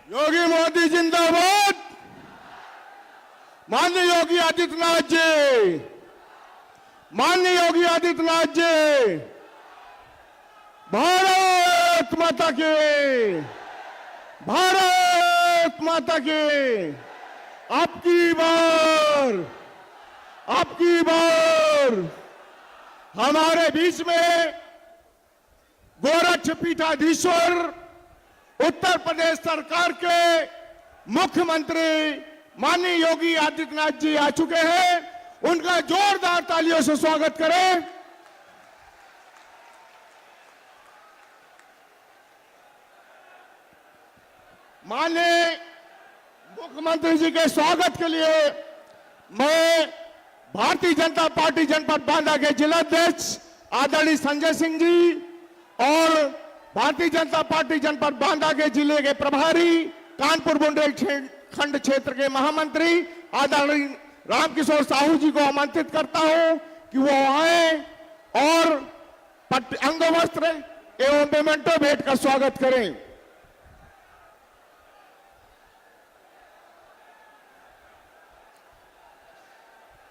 योगी मोदी जिंदाबाद। माननीय योगी आदित्यनाथ जी, माननीय योगी आदित्यनाथ जी, भारत माता की, भारत माता की। आपकी बार हमारे बीच में गोरक्ष पीठाधीश्वर उत्तर प्रदेश सरकार के मुख्यमंत्री माननीय योगी आदित्यनाथ जी आ चुके हैं। उनका जोरदार तालियों से स्वागत करें। माननीय मुख्यमंत्री जी के स्वागत के लिए मैं भारतीय जनता पार्टी जनपद बांदा के जिलाध्यक्ष आदरणीय संजय सिंह जी और भारतीय जनता पार्टी जनपद बांदा के जिले के प्रभारी कानपुर बुंदेलखंड क्षेत्र के महामंत्री आदरणीय रामकिशोर साहू जी को आमंत्रित करता हूं कि वो आए और अंगवस्त्र एवं मेमेंटो भेंट का स्वागत करें।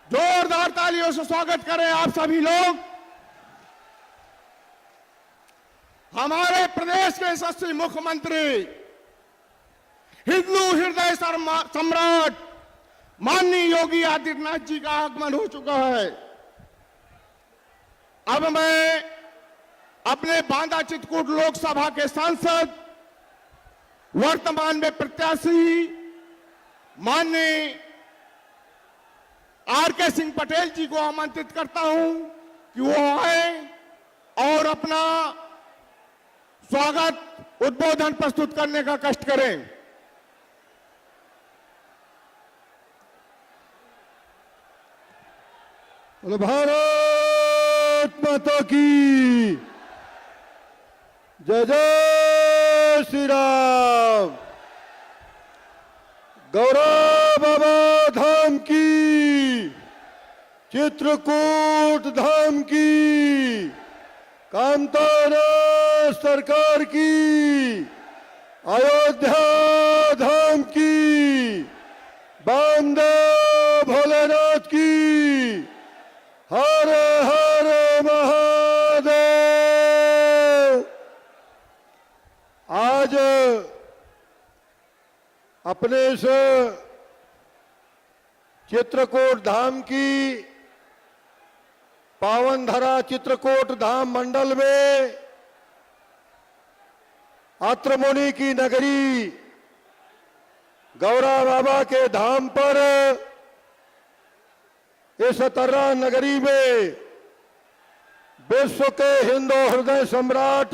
जोरदार तालियों से स्वागत करें आप सभी लोग। हमारे प्रदेश के यशस्वी मुख्यमंत्री हिंदू हृदय सम्राट माननीय योगी आदित्यनाथ जी का आगमन हो चुका है। अब मैं अपने बांदा चित्रकूट लोकसभा के सांसद वर्तमान में प्रत्याशी माननीय आर.के. सिंह पटेल जी को आमंत्रित करता हूं कि वो आए और अपना स्वागत उद्बोधन प्रस्तुत करने का कष्ट करें। भारत माता की जय जय श्री राम। गौरव बाबा धाम की, चित्रकूट धाम की, कामतारा सरकार की, अयोध्या धाम की, बांदा भोलेनाथ की, हर हर महादेव। आज अपने इस चित्रकूट धाम की पावन धरा चित्रकूट धाम मंडल में आत्रमुनि की नगरी गौरा बाबा के धाम पर इस तर्रा नगरी में विश्व के हिंदू हृदय सम्राट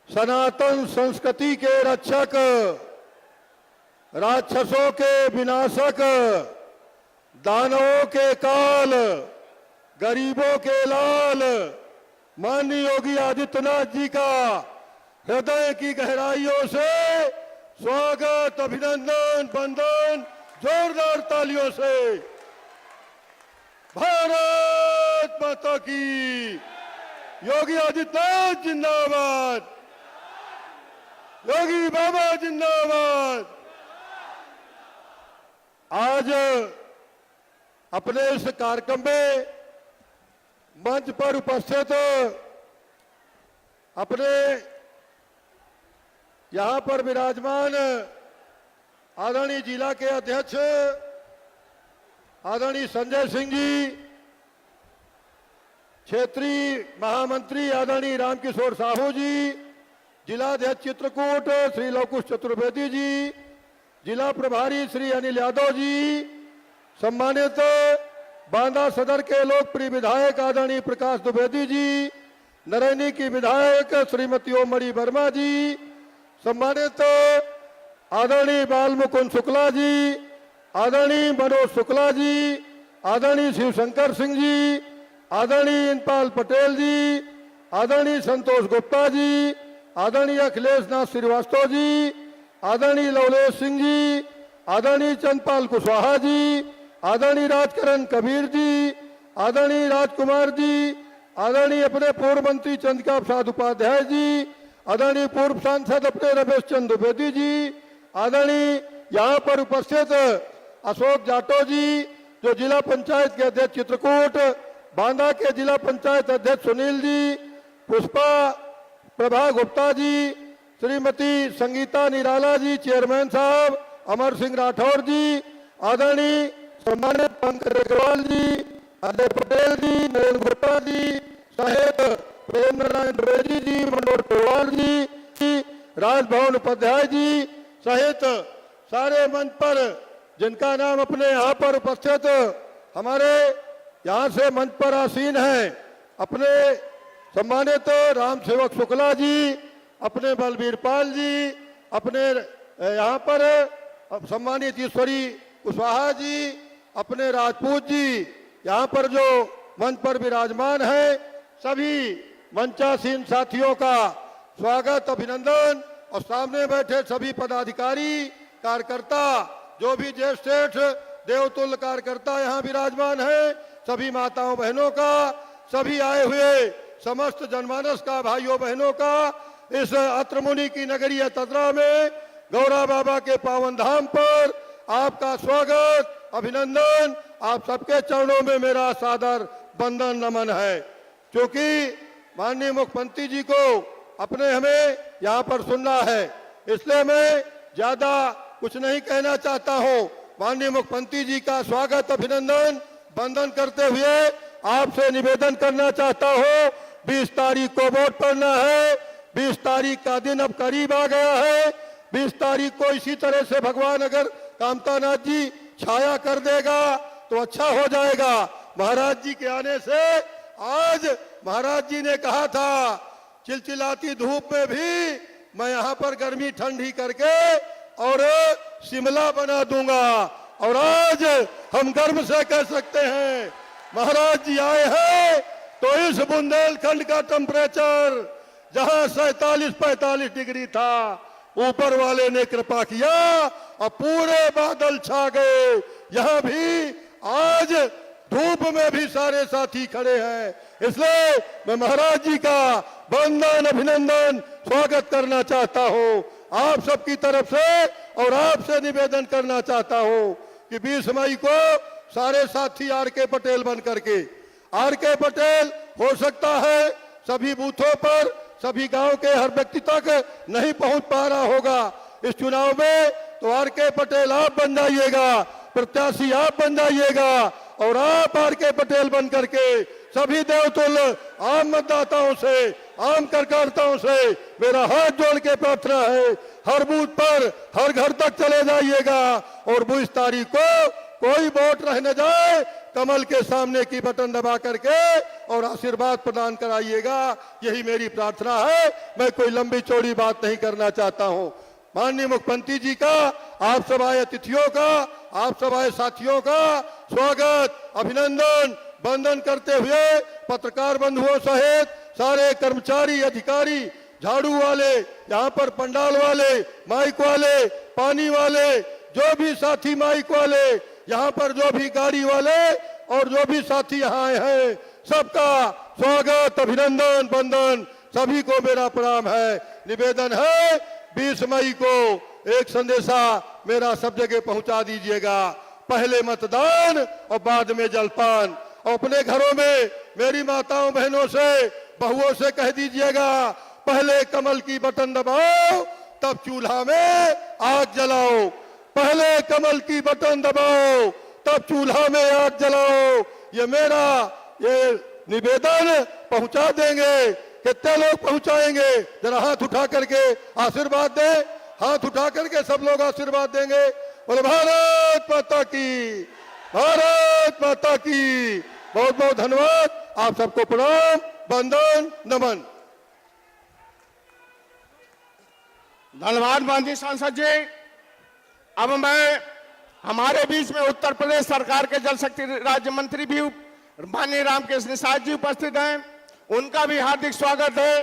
सनातन संस्कृति के रक्षक, राक्षसों के विनाशक, दानवों के काल, गरीबों के लाल माननीय योगी आदित्यनाथ जी का हृदय की गहराइयों से स्वागत, अभिनंदन, वंदन जोरदार तालियों से। भारत माता की, योगी आदित्यनाथ जिंदाबाद, योगी बाबा जिंदाबाद। आज अपने इस कार्यक्रम में मंच पर उपस्थित अपने यहां पर विराजमान आदरणीय जिला के अध्यक्ष आदरणीय संजय सिंह जी, क्षेत्रीय महामंत्री आदरणीय रामकिशोर साहू जी, जिलाध्यक्ष चित्रकूट श्री लवकुश चतुर्वेदी जी, जिला प्रभारी श्री अनिल यादव जी, सम्मानित बांदा सदर के लोकप्रिय विधायक आदरणीय प्रकाश द्विवेदी जी, नरैनी की विधायक श्रीमती ओमड़ी वर्मा जी, सम्मानित आदरणीय बाल मुकुंद शुक्ला जी, आदरणीय मनोज शुक्ला जी, आदरणीय शिवशंकर सिंह जी, आदरणीय इंदपाल पटेल जी, आदरणीय संतोष गुप्ता जी, आदरणीय अखिलेश नाथ श्रीवास्तव जी, आदरणीय लवलेश सिंह जी, आदरणीय चंदपाल कुशवाहा जी, आदरणीय राजकरण कबीर जी, आदरणीय राजकुमार जी, आदरणीय अपने पूर्व मंत्री चंद्रिका प्रसाद उपाध्याय जी, आदरणीय पूर्व सांसद अपने रमेश चंद्र द्विवेदी जी, आदरणीय यहाँ पर उपस्थित अशोक जाटव जी जो जिला पंचायत के अध्यक्ष चित्रकूट, बांदा के जिला पंचायत अध्यक्ष सुनील जी, पुष्पा प्रभा गुप्ता जी, श्रीमती संगीता निराला जी चेयरमैन साहब, अमर सिंह राठौर जी, आदरणीय सम्मानित पंकज अग्रवाल जी, अजय पटेल जी, नरेंद्र गुप्ता जी सहित प्रेम नारायण द्विवेदी जी, मनोहर टोवाल जी, राजभवन उपाध्याय जी सहित सारे मंच पर जिनका नाम अपने यहाँ पर उपस्थित हमारे यहाँ से मंच पर आसीन हैं, अपने सम्मानित राम सेवक शुक्ला जी, अपने बलबीर पाल जी, अपने यहाँ पर सम्मानित ईश्वरी कुशवाहा जी, अपने राजपूत जी यहाँ पर जो मंच पर विराजमान है, सभी मंचासीन साथियों का स्वागत अभिनंदन और सामने बैठे सभी पदाधिकारी कार्यकर्ता जो भी ज्येष्ठ देवतुल्य कार्यकर्ता यहाँ विराजमान है, सभी माताओं बहनों का, सभी आए हुए समस्त जनमानस का भाइयों बहनों का इस अत्रमुनि की नगरी तद्रा में गौरा बाबा के पावन धाम पर आपका स्वागत अभिनंदन। आप सबके चरणों में मेरा सादर वंदन नमन है। क्योंकि माननीय मुख्यमंत्री जी को अपने हमें यहाँ पर सुनना है, इसलिए मैं ज्यादा कुछ नहीं कहना चाहता हूँ। माननीय मुख्यमंत्री जी का स्वागत अभिनंदन वंदन करते हुए आपसे निवेदन करना चाहता हूँ, 20 तारीख को वोट पड़ना है। 20 तारीख का दिन अब करीब आ गया है। 20 तारीख को इसी तरह से भगवान अगर कामतानाथ जी छाया कर देगा तो अच्छा हो जाएगा। महाराज जी के आने से आज महाराज जी ने कहा था चिलचिलाती धूप में भी मैं यहाँ पर गर्मी ठंडी करके और शिमला बना दूंगा। और आज हम गर्व से कह सकते हैं महाराज जी आए हैं तो इस बुंदेलखंड का टेम्परेचर जहां 47-45 डिग्री था, ऊपर वाले ने कृपा किया और पूरे बादल छा गए। यहाँ भी आज धूप में भी सारे साथी खड़े हैं। इसलिए मैं महाराज जी का वंदन अभिनंदन स्वागत करना चाहता हूँ आप सबकी तरफ से, और आपसे निवेदन करना चाहता हूँ कि 20 मई को सारे साथी आर.के. पटेल बन करके, आर.के. पटेल हो सकता है सभी बूथों पर सभी गांव के हर व्यक्ति तक नहीं पहुंच पा रहा होगा इस चुनाव में, तो आर.के. पटेल आप बन जाइएगा, प्रत्याशी आप बन जाइएगा और आप आर.के. पटेल बन करके सभी देवतुल्य आम मतदाताओं से, आम कार्यकर्ताओं से मेरा हाथ जोड़ के प्रार्थना है, हर बूथ पर हर घर तक चले जाइएगा और 20 तारीख को कोई वोट रह न जाए, कमल के सामने की बटन दबा करके और आशीर्वाद प्रदान कराइएगा। यही मेरी प्रार्थना है। मैं कोई लंबी चौड़ी बात नहीं करना चाहता हूं। माननीय मुख्यमंत्री जी का, आप सब आए अतिथियों का, आप सब आए साथियों का स्वागत अभिनंदन वंदन करते हुए पत्रकार बंधुओं सहित सारे कर्मचारी अधिकारी, झाड़ू वाले, यहाँ पर पंडाल वाले, माइक वाले, पानी वाले, जो भी साथी माइक वाले, यहाँ पर जो भी गाड़ी वाले और जो भी साथी यहाँ आए हैं, सबका स्वागत अभिनंदन वंदन, सभी को मेरा प्रणाम है। निवेदन है 20 मई को एक संदेशा मेरा सब जगह पहुंचा दीजिएगा, पहले मतदान और बाद में जलपान। और अपने घरों में मेरी माताओं बहनों से, बहुओं से कह दीजिएगा पहले कमल की बटन दबाओ तब चूल्हा में आग जलाओ, पहले कमल की बटन दबाओ तब चूल्हा में आग जलाओ। ये मेरा ये निवेदन पहुंचा देंगे। कितने लोग पहुंचाएंगे? जरा हाथ उठा करके आशीर्वाद दें, हाथ उठा करके सब लोग आशीर्वाद देंगे। बोले भारत माता की, भारत माता की। बहुत बहुत धन्यवाद। आप सबको प्रणाम वंदन नमन। धन्यवाद माननीय सांसद जी। अब मैं हमारे बीच में उत्तर प्रदेश सरकार के जल शक्ति राज्य मंत्री भी माननीय रामकृष्ण निषाद जी उपस्थित हैं, उनका भी हार्दिक स्वागत है।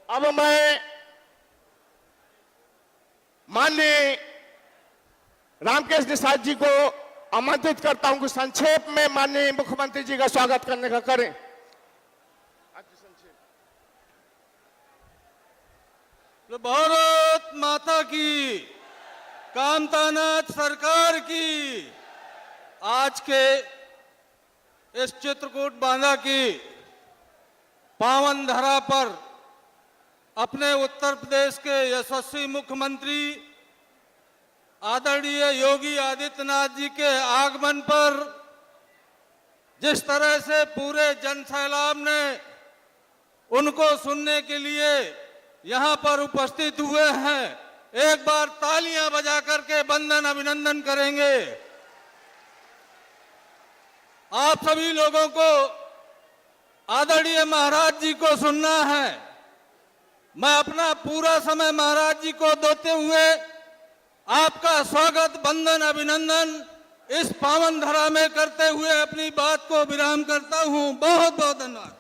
अब मैं माननीय रामकृष्ण निषाद जी को आमंत्रित करता हूं कि संक्षेप में माननीय मुख्यमंत्री जी का स्वागत करने का करें। तो भारत माता की, कामतानाथ सरकार की। आज के इस चित्रकूट बांधा की पावन धरा पर अपने उत्तर प्रदेश के यशस्वी मुख्यमंत्री आदरणीय योगी आदित्यनाथ जी के आगमन पर जिस तरह से पूरे जनसैलाब ने उनको सुनने के लिए यहां पर उपस्थित हुए हैं, एक बार तालियां बजा करके वंदन अभिनंदन करेंगे। आप सभी लोगों को आदरणीय महाराज जी को सुनना है। मैं अपना पूरा समय महाराज जी को देते हुए आपका स्वागत, वंदन, अभिनंदन इस पावन धरा में करते हुए अपनी बात को विराम करता हूं। बहुत बहुत धन्यवाद।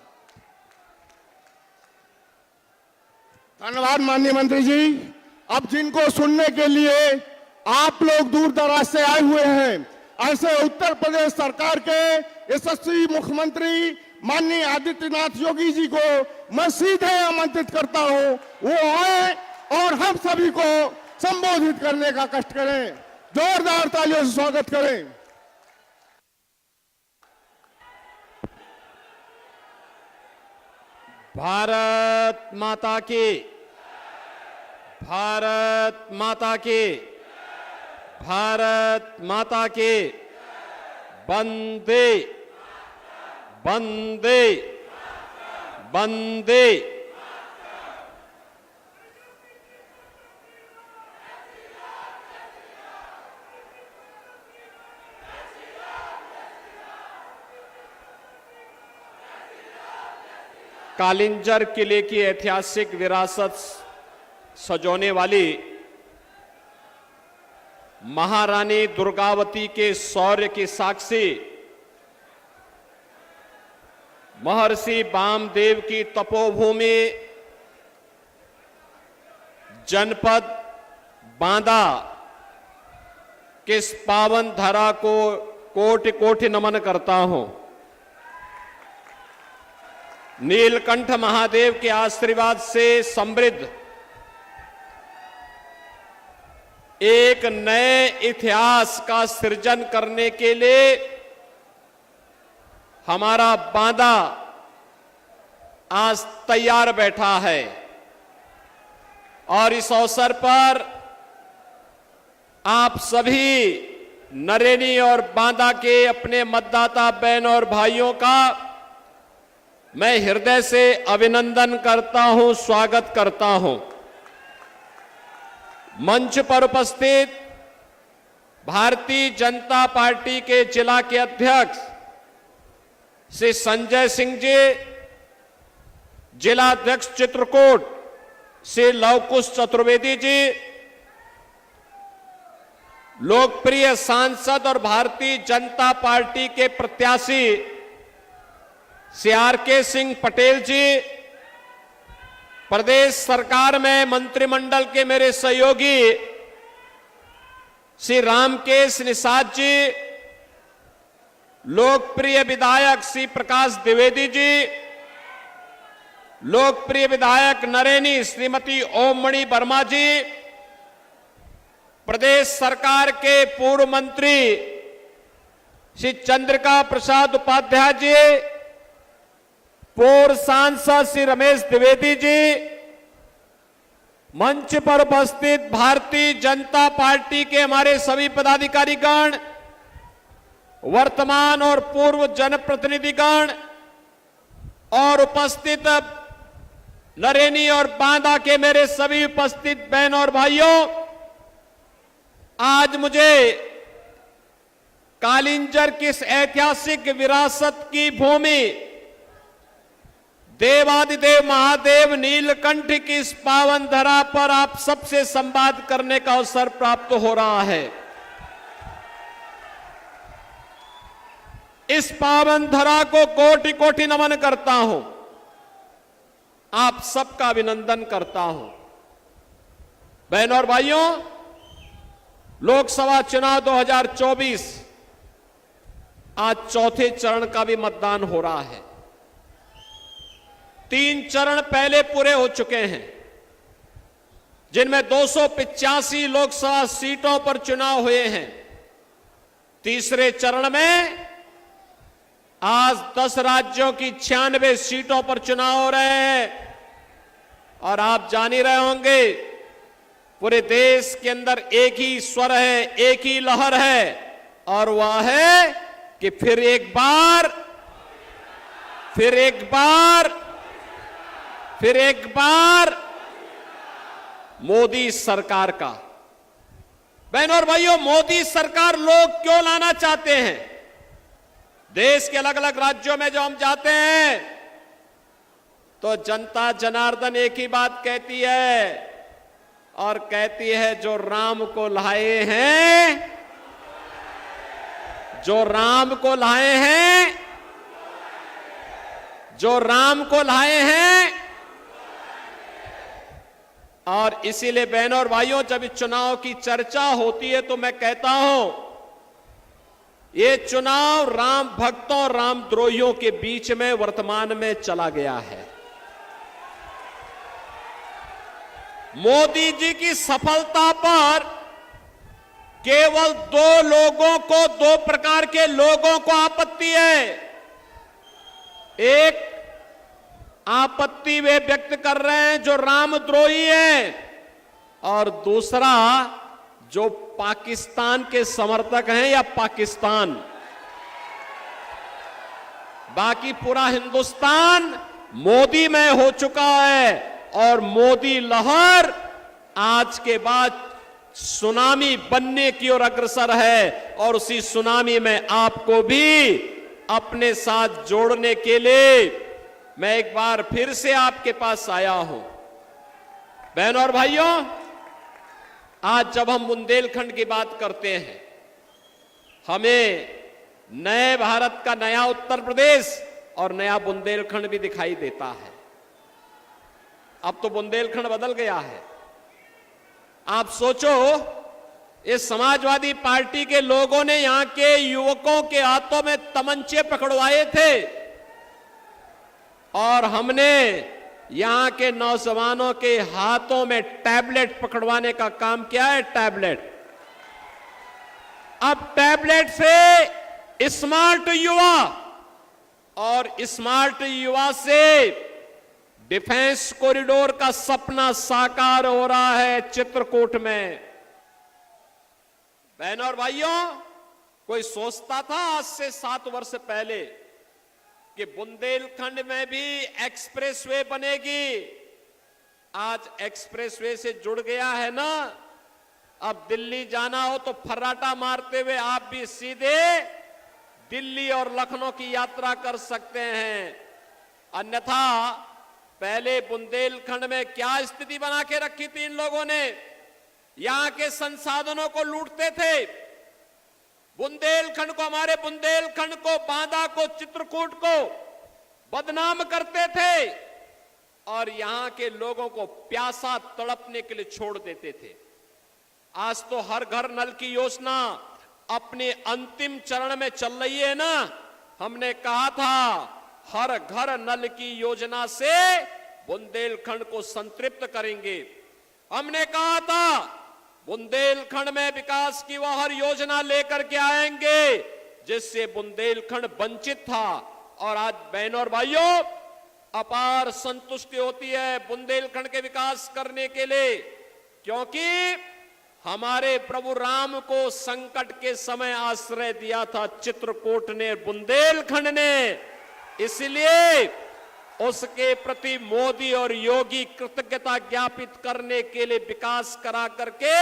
धन्यवाद माननीय मंत्री जी। अब जिनको सुनने के लिए आप लोग दूर दराज से आए हुए हैं, ऐसे उत्तर प्रदेश सरकार के यशस्वी मुख्यमंत्री माननीय आदित्यनाथ योगी जी को मैं सीधे आमंत्रित करता हूं, वो आए और हम सभी को संबोधित करने का कष्ट करें। जोरदार तालियों से स्वागत करें। भारत माता की, भारत माता की, भारत माता की। वंदे वंदे वंदे। कालिंजर किले की ऐतिहासिक विरासत सजोने वाली महारानी दुर्गावती के शौर्य की साक्षी महर्षि वामदेव की तपोभूमि जनपद बांदा के इस पावन धरा को कोटि कोटि नमन करता हूं। नीलकंठ महादेव के आशीर्वाद से समृद्ध एक नए इतिहास का सृजन करने के लिए हमारा बांदा आज तैयार बैठा है और इस अवसर पर आप सभी नरेनी और बांदा के अपने मतदाता बहन और भाइयों का मैं हृदय से अभिनंदन करता हूं, स्वागत करता हूं। मंच पर उपस्थित भारतीय जनता पार्टी के जिला के अध्यक्ष श्री संजय सिंह जी, जिला अध्यक्ष चित्रकूट श्री लवकुश चतुर्वेदी जी, लोकप्रिय सांसद और भारतीय जनता पार्टी के प्रत्याशी श्री आर.के. सिंह पटेल जी, प्रदेश सरकार में मंत्रिमंडल के मेरे सहयोगी श्री रामकेश निषाद जी, लोकप्रिय विधायक श्री प्रकाश द्विवेदी जी, लोकप्रिय विधायक नरेनी श्रीमती ओम मणि वर्मा जी, प्रदेश सरकार के पूर्व मंत्री श्री चंद्रिका प्रसाद उपाध्याय जी, पूर्व सांसद श्री रमेश द्विवेदी जी, मंच पर उपस्थित भारतीय जनता पार्टी के हमारे सभी पदाधिकारीगण, वर्तमान और पूर्व जनप्रतिनिधिगण और उपस्थित नरेनी और बांदा के मेरे सभी उपस्थित बहन और भाइयों, आज मुझे कालिंजर की इस ऐतिहासिक विरासत की भूमि देवादिदेव महादेव नीलकंठ की इस पावन धरा पर आप सबसे संवाद करने का अवसर प्राप्त हो रहा है। इस पावन धरा को कोटि कोटि नमन करता हूं, आप सबका अभिनंदन करता हूं। बहनों और भाइयों, लोकसभा चुनाव 2024 आज चौथे चरण का भी मतदान हो रहा है। 3 चरण पहले पूरे हो चुके हैं। जिनमें 285 लोकसभा सीटों पर चुनाव हुए हैं। तीसरे चरण में आज 10 राज्यों की 96 सीटों पर चुनाव हो रहे हैं। और आप जान ही रहे होंगे, पूरे देश के अंदर एक ही स्वर है, एक ही लहर है, और वह है कि फिर एक बार मोदी सरकार का। बहनों और भाइयों, मोदी सरकार लोग क्यों लाना चाहते हैं? देश के अलग अलग राज्यों में जो हम जाते हैं तो जनता जनार्दन एक ही बात कहती है, और कहती है जो राम को लाए हैं, जो राम को लाए हैं। और इसीलिए बहनों और भाइयों, जब इस चुनाव की चर्चा होती है तो मैं कहता हूं, ये चुनाव राम भक्तों और रामद्रोहियों के बीच में वर्तमान में चला गया है। मोदी जी की सफलता पर केवल दो प्रकार के लोगों को आपत्ति है। एक आपत्ति वे व्यक्त कर रहे हैं जो रामद्रोही हैं, और दूसरा जो पाकिस्तान के समर्थक हैं या पाकिस्तान। बाकी पूरा हिंदुस्तान मोदी में हो चुका है, और मोदी लहर आज के बाद सुनामी बनने की ओर अग्रसर है। और उसी सुनामी में आपको भी अपने साथ जोड़ने के लिए मैं एक बार फिर से आपके पास आया हूं। बहनों और भाइयों, आज जब हम बुंदेलखंड की बात करते हैं, हमें नए भारत का नया उत्तर प्रदेश और नया बुंदेलखंड भी दिखाई देता है। अब तो बुंदेलखंड बदल गया है। आप सोचो, इस समाजवादी पार्टी के लोगों ने यहां के युवकों के हाथों में तमंचे पकड़वाए थे, और हमने यहां के नौजवानों के हाथों में टैबलेट पकड़वाने का काम किया है। टैबलेट, अब टैबलेट से स्मार्ट युवा, और स्मार्ट युवा से डिफेंस कॉरिडोर का सपना साकार हो रहा है चित्रकूट में। बहनों और भाइयों, कोई सोचता था आज से 7 वर्ष पहले कि बुंदेलखंड में भी एक्सप्रेसवे बनेगी? आज एक्सप्रेसवे से जुड़ गया है ना। अब दिल्ली जाना हो तो फर्राटा मारते हुए आप भी सीधे दिल्ली और लखनऊ की यात्रा कर सकते हैं। अन्यथा पहले बुंदेलखंड में क्या स्थिति बना के रखी थी इन लोगों ने? यहां के संसाधनों को लूटते थे। बुंदेलखंड को, हमारे बुंदेलखंड को, बांदा को, चित्रकूट को बदनाम करते थे, और यहां के लोगों को प्यासा तड़पने के लिए छोड़ देते थे। आज तो हर घर नल की योजना अपने अंतिम चरण में चल रही है ना। हमने कहा था हर घर नल की योजना से बुंदेलखंड को संतृप्त करेंगे। हमने कहा था बुंदेलखंड में विकास की वह हर योजना लेकर के आएंगे जिससे बुंदेलखंड वंचित था। और आज बहनों और भाइयों, अपार संतुष्टि होती है बुंदेलखंड के विकास करने के लिए, क्योंकि हमारे प्रभु राम को संकट के समय आश्रय दिया था चित्रकूट ने, बुंदेलखंड ने। इसलिए उसके प्रति मोदी और योगी कृतज्ञता ज्ञापित करने के लिए विकास करा करके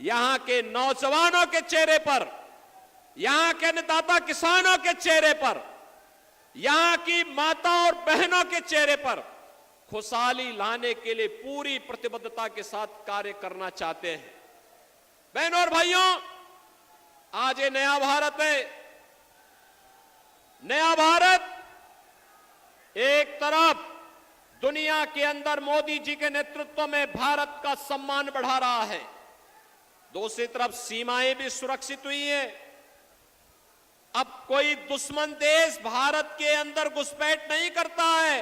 यहां के नौजवानों के चेहरे पर, यहां के अन्नदाता किसानों के चेहरे पर, यहां की माता और बहनों के चेहरे पर खुशहाली लाने के लिए पूरी प्रतिबद्धता के साथ कार्य करना चाहते हैं। बहनों और भाइयों, आज ये नया भारत है। नया भारत एक तरफ दुनिया के अंदर मोदी जी के नेतृत्व में भारत का सम्मान बढ़ा रहा है, दूसरी तरफ सीमाएं भी सुरक्षित हुई हैं। अब कोई दुश्मन देश भारत के अंदर घुसपैठ नहीं करता है।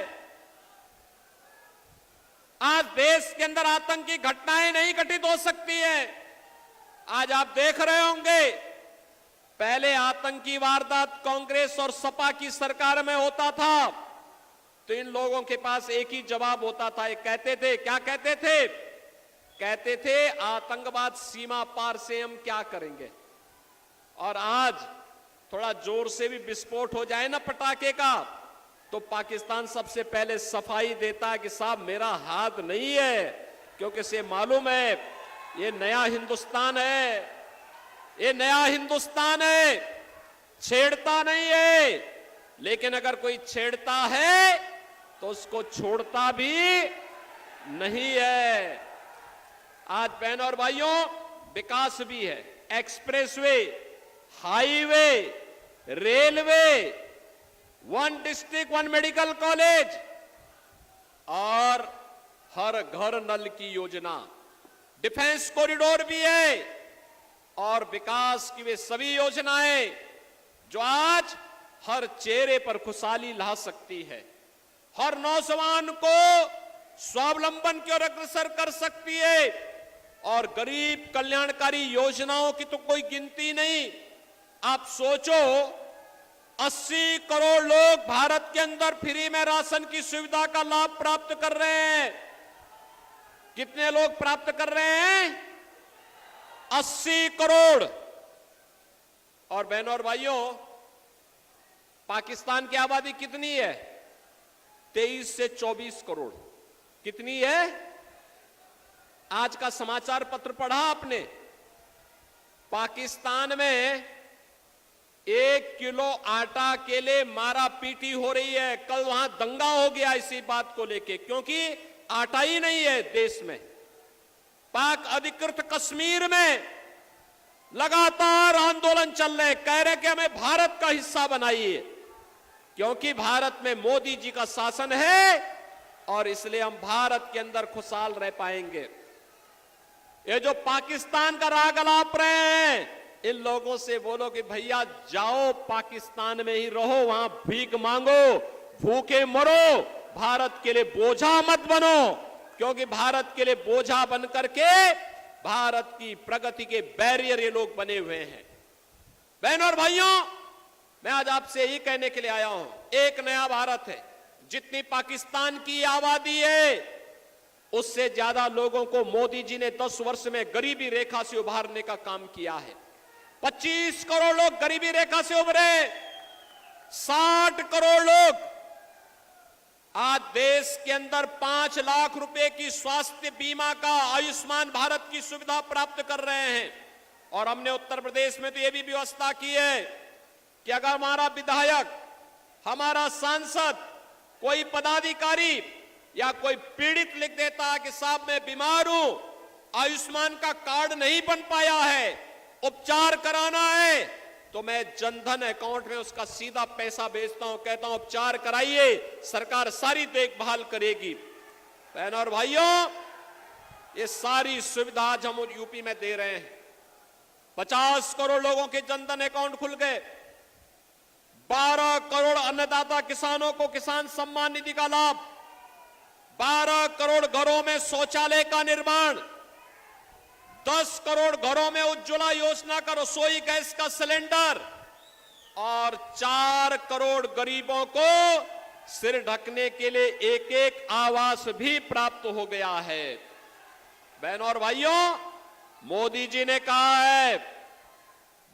आज देश के अंदर आतंकी घटनाएं नहीं घटित हो सकती है। आज आप देख रहे होंगे, पहले आतंकी वारदात कांग्रेस और सपा की सरकार में होता था तो इन लोगों के पास एक ही जवाब होता था। ये कहते थे, क्या कहते थे? कहते थे आतंकवाद सीमा पार से हम क्या करेंगे। और आज थोड़ा जोर से भी विस्फोट हो जाए ना पटाखे का, तो पाकिस्तान सबसे पहले सफाई देता है कि साहब मेरा हाथ नहीं है, क्योंकि इसे मालूम है ये नया हिंदुस्तान है, ये नया हिंदुस्तान है, छेड़ता नहीं है। लेकिन अगर कोई छेड़ता है तो उसको छोड़ता भी नहीं है। आज बहनों और भाइयों, विकास भी है, expressway, highway, railway, 1 district 1 medical college और हर घर नल की योजना, डिफेंस कॉरिडोर भी है और विकास की वे सभी योजनाएं जो आज हर चेहरे पर खुशहाली ला सकती है, हर नौजवान को स्वावलंबन की ओर अग्रसर कर सकती है। और गरीब कल्याणकारी योजनाओं की तो कोई गिनती नहीं। आप सोचो, 80 करोड़ लोग भारत के अंदर फ्री में राशन की सुविधा का लाभ प्राप्त कर रहे हैं। कितने लोग प्राप्त कर रहे हैं? 80 करोड़। और बहनों और भाइयों, पाकिस्तान की आबादी कितनी है? 23 से 24 करोड़। कितनी है? आज का समाचार पत्र पढ़ा आपने? पाकिस्तान में 1 किलो आटा के लिए मारा पीटी हो रही है। कल वहां दंगा हो गया इसी बात को लेके, क्योंकि आटा ही नहीं है देश में। पाक अधिकृत कश्मीर में लगातार आंदोलन चल रहे, कह रहे कि हमें भारत का हिस्सा बनाइए, क्योंकि भारत में मोदी जी का शासन है और इसलिए हम भारत के अंदर खुशहाल रह पाएंगे। ये जो पाकिस्तान का राग अलाप रहे हैं, इन लोगों से बोलो कि भैया जाओ पाकिस्तान में ही रहो, वहां भीख मांगो, भूखे मरो, भारत के लिए बोझा मत बनो, क्योंकि भारत के लिए बोझा बन करके भारत की प्रगति के बैरियर ये लोग बने हुए हैं। बहनों और भाइयों, मैं आज आपसे यही कहने के लिए आया हूं, एक नया भारत है। जितनी पाकिस्तान की आबादी है, उससे ज्यादा लोगों को मोदी जी ने 10 वर्ष में गरीबी रेखा से उभारने का काम किया है। 25 करोड़ लोग गरीबी रेखा से उभरे, 60 करोड़ लोग आज देश के अंदर 5 लाख रुपए की स्वास्थ्य बीमा का, आयुष्मान भारत की सुविधा प्राप्त कर रहे हैं। और हमने उत्तर प्रदेश में तो यह भी व्यवस्था की है कि अगर हमारा विधायक, हमारा सांसद, कोई पदाधिकारी या कोई पीड़ित लिख देता है कि साहब मैं बीमार हूं, आयुष्मान का कार्ड नहीं बन पाया है, उपचार कराना है, तो मैं जनधन अकाउंट में उसका सीधा पैसा भेजता हूं, कहता हूं उपचार कराइए, सरकार सारी देखभाल करेगी। बहनों और भाइयों, ये सारी सुविधा आज हम यूपी में दे रहे हैं। 50 करोड़ लोगों के जनधन अकाउंट खुल गए, 12 करोड़ अन्नदाता किसानों को किसान सम्मान निधि का लाभ, 12 करोड़ घरों में शौचालय का निर्माण, 10 करोड़ घरों में उज्ज्वला योजना का रसोई गैस का सिलेंडर और 4 करोड़ गरीबों को सिर ढकने के लिए एक आवास भी प्राप्त हो गया है। बहनों और भाइयों, मोदी जी ने कहा है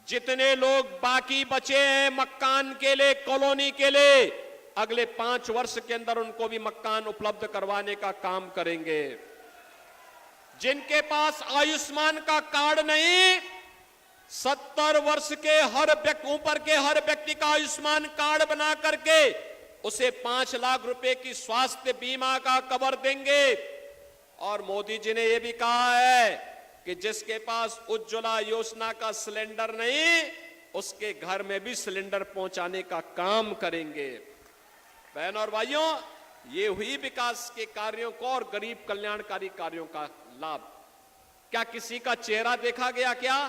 जितने लोग बाकी बचे हैं मकान के लिए, कॉलोनी के लिए, अगले 5 वर्ष के अंदर उनको भी मकान उपलब्ध करवाने का काम करेंगे। जिनके पास आयुष्मान का कार्ड नहीं, 70 वर्ष के ऊपर के हर व्यक्ति का आयुष्मान कार्ड बना करके उसे 5 लाख रुपए की स्वास्थ्य बीमा का कवर देंगे। और मोदी जी ने यह भी कहा है कि जिसके पास उज्ज्वला योजना का सिलेंडर नहीं, उसके घर में भी सिलेंडर पहुंचाने का काम करेंगे। बहनों और भाइयों, ये हुई विकास के कार्यों को और गरीब कल्याणकारी कार्यों का लाभ। क्या किसी का चेहरा देखा गया? क्या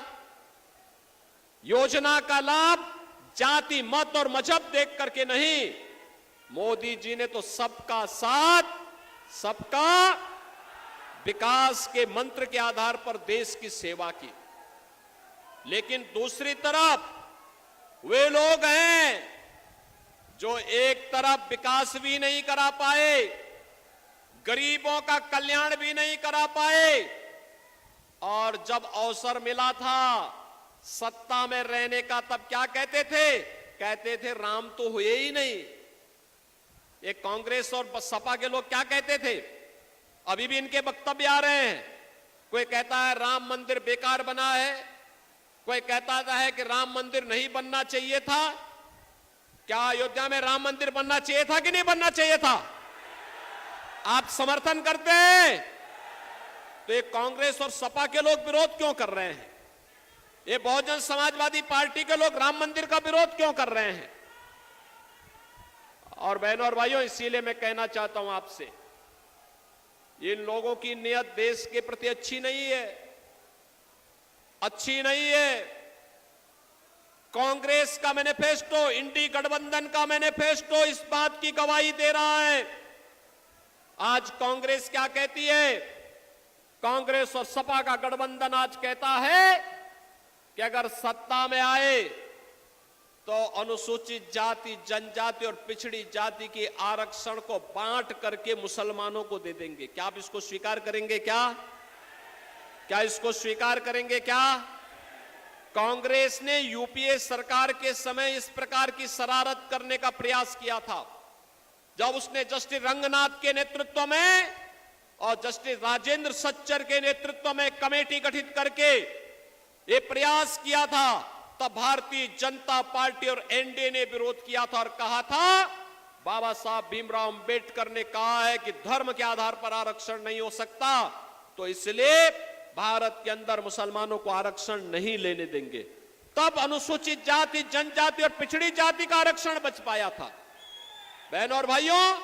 योजना का लाभ जाति, मत और मजहब देख करके नहीं, मोदी जी ने तो सबका साथ, सबका विकास के मंत्र के आधार पर देश की सेवा की। लेकिन दूसरी तरफ वे लोग हैं जो एक तरफ विकास भी नहीं करा पाए, गरीबों का कल्याण भी नहीं करा पाए, और जब अवसर मिला था सत्ता में रहने का तब क्या कहते थे? कहते थे राम तो हुए ही नहीं। ये कांग्रेस और सपा के लोग क्या कहते थे? अभी भी इनके वक्तव्य आ रहे हैं। कोई कहता है राम मंदिर बेकार बना है, कोई कहता है कि राम मंदिर नहीं बनना चाहिए था। क्या अयोध्या में राम मंदिर बनना चाहिए था कि नहीं बनना चाहिए था? आप समर्थन करते हैं तो ये कांग्रेस और सपा के लोग विरोध क्यों कर रहे हैं? ये बहुजन समाजवादी पार्टी के लोग राम मंदिर का विरोध क्यों कर रहे हैं? और बहनों और भाइयों, इसीलिए मैं कहना चाहता हूं आपसे, इन लोगों की नियत देश के प्रति अच्छी नहीं है, अच्छी नहीं है। कांग्रेस का मैनिफेस्टो, इंडी गठबंधन का मैनिफेस्टो इस बात की गवाही दे रहा है। आज कांग्रेस क्या कहती है? कांग्रेस और सपा का गठबंधन आज कहता है कि अगर सत्ता में आए तो अनुसूचित जाति, जनजाति और पिछड़ी जाति के आरक्षण को बांट करके मुसलमानों को दे देंगे। क्या आप इसको स्वीकार करेंगे? क्या इसको स्वीकार करेंगे? क्या कांग्रेस ने यूपीए सरकार के समय इस प्रकार की शरारत करने का प्रयास किया था, जब उसने जस्टिस रंगनाथ के नेतृत्व में और जस्टिस राजेंद्र सच्चर के नेतृत्व में कमेटी गठित करके ये प्रयास किया था, तब भारतीय जनता पार्टी और एनडीए ने विरोध किया था और कहा था बाबा साहब भीमराव अंबेडकर ने कहा है कि धर्म के आधार पर आरक्षण नहीं हो सकता, तो इसलिए भारत के अंदर मुसलमानों को आरक्षण नहीं लेने देंगे। तब अनुसूचित जाति, जनजाति और पिछड़ी जाति का आरक्षण बच पाया था। बहनों और भाइयों,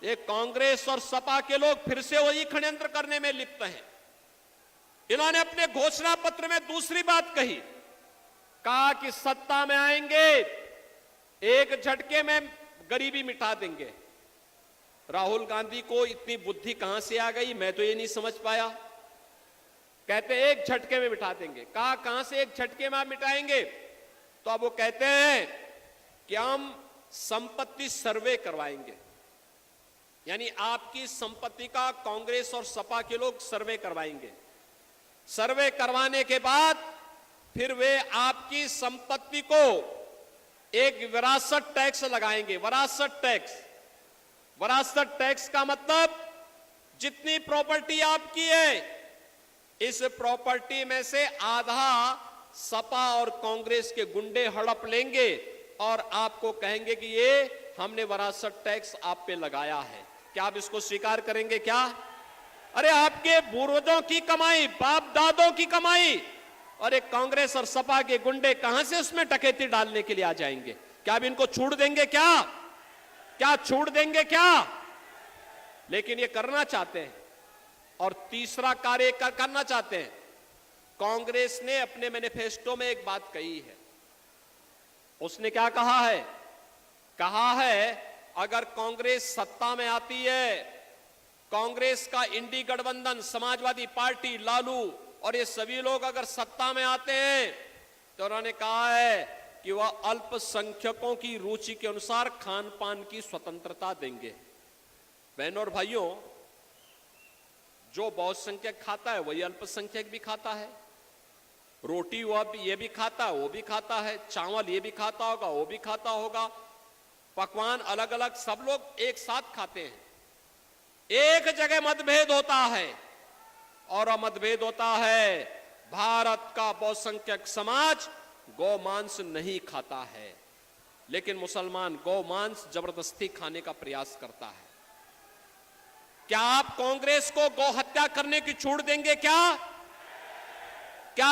ये कांग्रेस और सपा के लोग फिर से वही षड्यंत्र करने में लिप्त हैं। इन्होंने अपने घोषणा पत्र में दूसरी बात कही, कहा कि सत्ता में आएंगे एक झटके में गरीबी मिटा देंगे। राहुल गांधी को इतनी बुद्धि कहां से आ गई, मैं तो ये नहीं समझ पाया। कहते एक झटके में मिटा देंगे। कहां से एक झटके में आप मिटाएंगे? तो अब वो कहते हैं कि हम संपत्ति सर्वे करवाएंगे, यानी आपकी संपत्ति का कांग्रेस और सपा के लोग सर्वे करवाएंगे। सर्वे करवाने के बाद फिर वे आपकी संपत्ति को एक विरासत टैक्स लगाएंगे। विरासत टैक्स का मतलब जितनी प्रॉपर्टी आपकी है, इस प्रॉपर्टी में से आधा सपा और कांग्रेस के गुंडे हड़प लेंगे और आपको कहेंगे कि ये हमने विरासत टैक्स आप पे लगाया है। क्या आप इसको स्वीकार करेंगे? क्या अरे आपके पूर्वजों की कमाई, बाप दादों की कमाई, और एक कांग्रेस और सपा के गुंडे कहां से उसमें डकैती डालने के लिए आ जाएंगे? क्या आप इनको छूट देंगे? क्या छूट देंगे? क्या लेकिन ये करना चाहते हैं। और तीसरा कार्य करना चाहते हैं। कांग्रेस ने अपने मैनिफेस्टो में एक बात कही है। उसने क्या कहा है? कहा है अगर कांग्रेस सत्ता में आती है, कांग्रेस का इंडी गठबंधन, समाजवादी पार्टी, लालू और ये सभी लोग अगर सत्ता में आते हैं तो उन्होंने कहा है कि वह अल्पसंख्यकों की रुचि के अनुसार खान पान की स्वतंत्रता देंगे। बहनों और भाइयों, जो बहुसंख्यक खाता है वही अल्पसंख्यक भी खाता है। रोटी ये भी खाता है, वो भी खाता है। चावल ये भी खाता होगा, वो भी खाता होगा। पकवान अलग अलग सब लोग एक साथ खाते हैं। एक जगह मतभेद होता है और मतभेद होता है भारत का बहुसंख्यक समाज गौमांस नहीं खाता है, लेकिन मुसलमान गौमांस जबरदस्ती खाने का प्रयास करता है। क्या आप कांग्रेस को गौ हत्या करने की छूट देंगे? क्या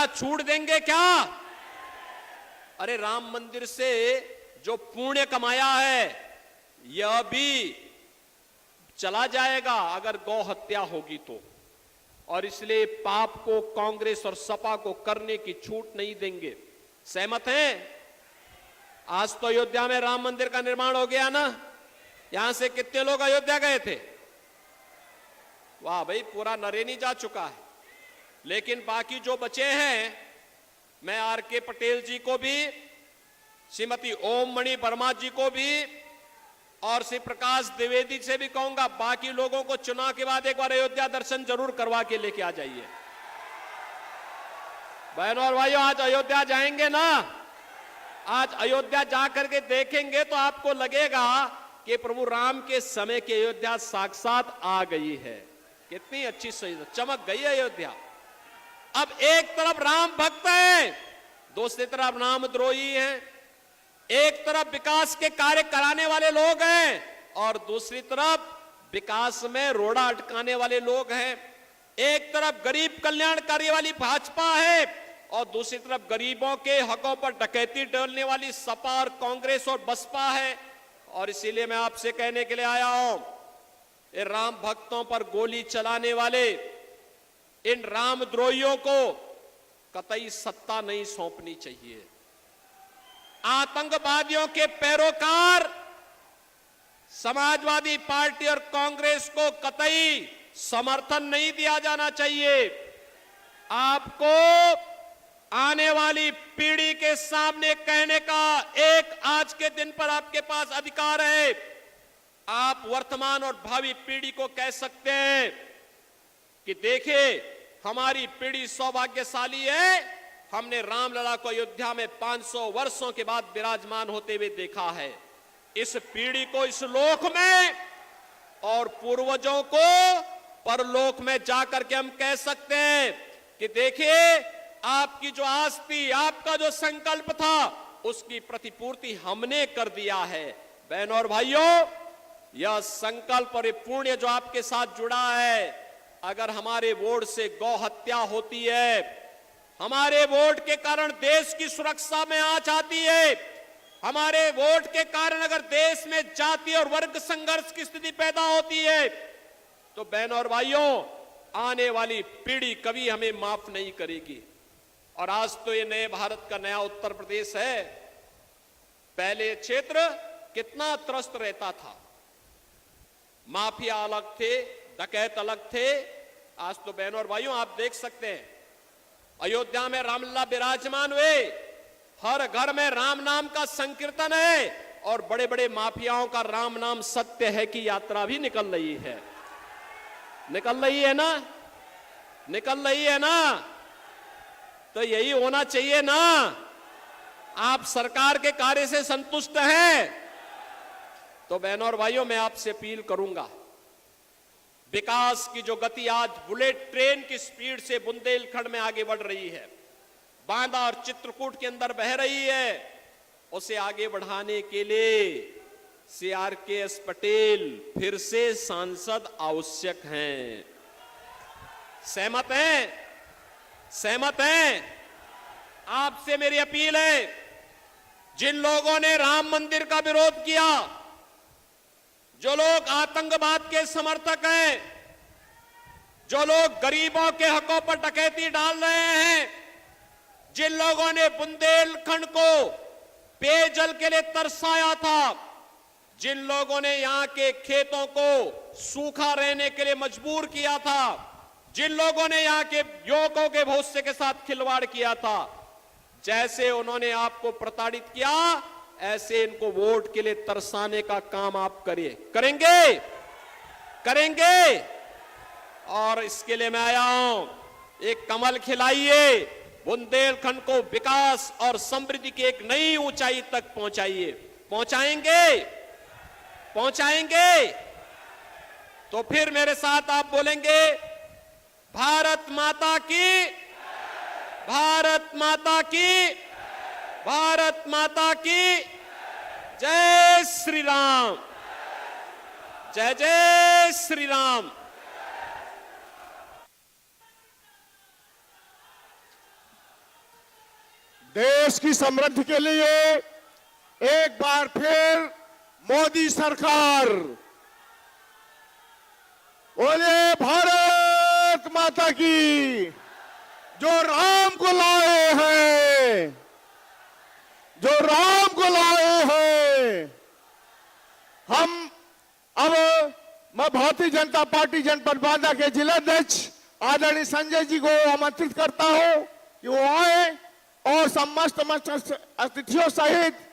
छूट देंगे? क्या अरे राम मंदिर से जो पुण्य कमाया है यह भी चला जाएगा अगर गौ हत्या होगी तो। और इसलिए पाप को कांग्रेस और सपा को करने की छूट नहीं देंगे। सहमत हैं? आज तो अयोध्या में राम मंदिर का निर्माण हो गया ना। यहां से कितने लोग अयोध्या गए थे? वाह भाई, पूरा नरेनी जा चुका है। लेकिन बाकी जो बचे हैं, मैं आर.के. पटेल जी को भी, श्रीमती ओम मणि वर्मा जी को भी और श्री प्रकाश द्विवेदी से भी कहूंगा, बाकी लोगों को चुनाव के बाद एक बार अयोध्या दर्शन जरूर करवा के लेके आ जाइए। बहनों और भाइयों, आज अयोध्या जाएंगे ना, आज अयोध्या जाकर के देखेंगे तो आपको लगेगा कि प्रभु राम के समय की अयोध्या साक्षात आ गई है। कितनी अच्छी सही चमक गई है अयोध्या। अब एक तरफ राम भक्त हैं, दूसरी तरफ रामद्रोही हैं। एक तरफ विकास के कार्य कराने वाले लोग हैं और दूसरी तरफ विकास में रोड़ा अटकाने वाले लोग हैं। एक तरफ गरीब कल्याणकारी वाली भाजपा है और दूसरी तरफ गरीबों के हकों पर डकैती डालने वाली सपा और कांग्रेस और बसपा है। और इसीलिए मैं आपसे कहने के लिए आया हूं, इन राम भक्तों पर गोली चलाने वाले इन रामद्रोहियों को कतई सत्ता नहीं सौंपनी चाहिए। आतंकवादियों के पैरोकार समाजवादी पार्टी और कांग्रेस को कतई समर्थन नहीं दिया जाना चाहिए। आपको आने वाली पीढ़ी के सामने कहने का एक आज के दिन पर आपके पास अधिकार है। आप वर्तमान और भावी पीढ़ी को कह सकते हैं कि देखिए, हमारी पीढ़ी सौभाग्यशाली है, हमने रामलला को अयोध्या में 500 वर्षों के बाद विराजमान होते हुए देखा है। इस पीढ़ी को इस लोक में और पूर्वजों को परलोक में जाकर के हम कह सकते हैं कि देखिए, आपकी जो आस थी, आपका जो संकल्प था, उसकी प्रतिपूर्ति हमने कर दिया है। बहनों और भाइयों, यह संकल्प और ये पुण्य जो आपके साथ जुड़ा है, अगर हमारे वोट से गौ हत्या होती है, हमारे वोट के कारण देश की सुरक्षा में आंच आती है, हमारे वोट के कारण अगर देश में जाति और वर्ग संघर्ष की स्थिति पैदा होती है, तो बहनों और भाइयों, आने वाली पीढ़ी कभी हमें माफ नहीं करेगी। और आज तो ये नए भारत का नया उत्तर प्रदेश है। पहले क्षेत्र कितना त्रस्त रहता था, माफिया अलग थे, डकैत अलग थे। आज तो बहनों और भाइयों, आप देख सकते हैं, अयोध्या में रामलला विराजमान हुए, हर घर में राम नाम का संकीर्तन है और बड़े बड़े माफियाओं का राम नाम सत्य है की यात्रा भी निकल रही है। निकल रही है ना, निकल रही है ना। तो यही होना चाहिए ना। आप सरकार के कार्य से संतुष्ट हैं तो बहनों और भाइयों, मैं आपसे अपील करूंगा, विकास की जो गति आज बुलेट ट्रेन की स्पीड से बुंदेलखंड में आगे बढ़ रही है, बांदा और चित्रकूट के अंदर बह रही है, उसे आगे बढ़ाने के लिए CRKS पटेल फिर से सांसद आवश्यक हैं। सहमत हैं? सहमत हैं? आपसे मेरी अपील है, जिन लोगों ने राम मंदिर का विरोध किया, जो लोग आतंकवाद के समर्थक हैं, जो लोग गरीबों के हकों पर डकैती डाल रहे हैं, जिन लोगों ने बुंदेलखंड को पेयजल के लिए तरसाया था, जिन लोगों ने यहां के खेतों को सूखा रहने के लिए मजबूर किया था, जिन लोगों ने यहां के युवकों के भविष्य के साथ खिलवाड़ किया था, जैसे उन्होंने आपको प्रताड़ित किया, ऐसे इनको वोट के लिए तरसाने का काम आप करिए। करेंगे? करेंगे? और इसके लिए मैं आया हूं, एक कमल खिलाइए, बुंदेलखंड को विकास और समृद्धि की एक नई ऊंचाई तक पहुंचाइए। पहुंचाएंगे? पहुंचाएंगे? तो फिर मेरे साथ आप बोलेंगे, भारत माता की, भारत माता की, भारत माता की जय श्री राम, जय जय श्री राम। देश की समृद्धि के लिए एक बार फिर मोदी सरकार, बोले भारत माता की। जो राम को लाए हैं, जो राम को लाए हैं, हम अब मैं भारतीय जनता पार्टी जनपद बांदा के जिलाध्यक्ष आदरणीय संजय जी को आमंत्रित करता हूं कि वो आए और समस्त अतिथियों सहित